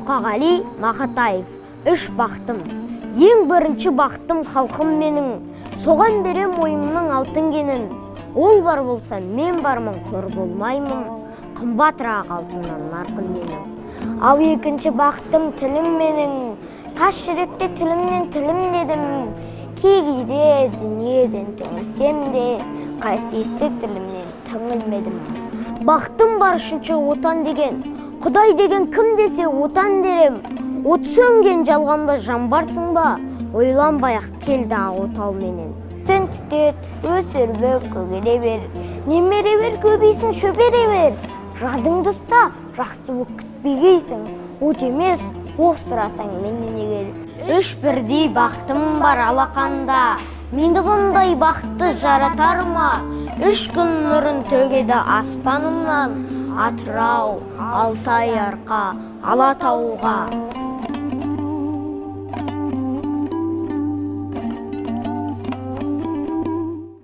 Мұқағали Мақатаев. Үш бақтым. Ең бірінші бақтым халқым менің, соған берем ойымның алтын кенін. Ол бар болса, мен бармын, қор болмаймын, қымбатырақ алтыннан нарқым менің. Ал екінші бақтым тілім менің, тас жүректе тілімнен тілім дедім. Кейде дүниеден түңілсем де, қасиетті тілімнен түңілмедім. Бақтым бар үшінші отан деген, Құдай деген кім десе отан дерем. От сөнген жалғанда жан барсың ба, ойланбай-ақ келді отал менен. Түн түтет, өсірбі көгере бер, немере бер, көбейсің шөбере бер. Жадыңды ұста, жақсы боп күтпегейсің, от емес, оқ сұрасаң менен егер. Үш бірдей бақтым бар алақанда, мені бұндай бақты жаратар ма? Үш күн нұрын төгеді аспанымнан, Атырау, Алтай арқа, Алатауға.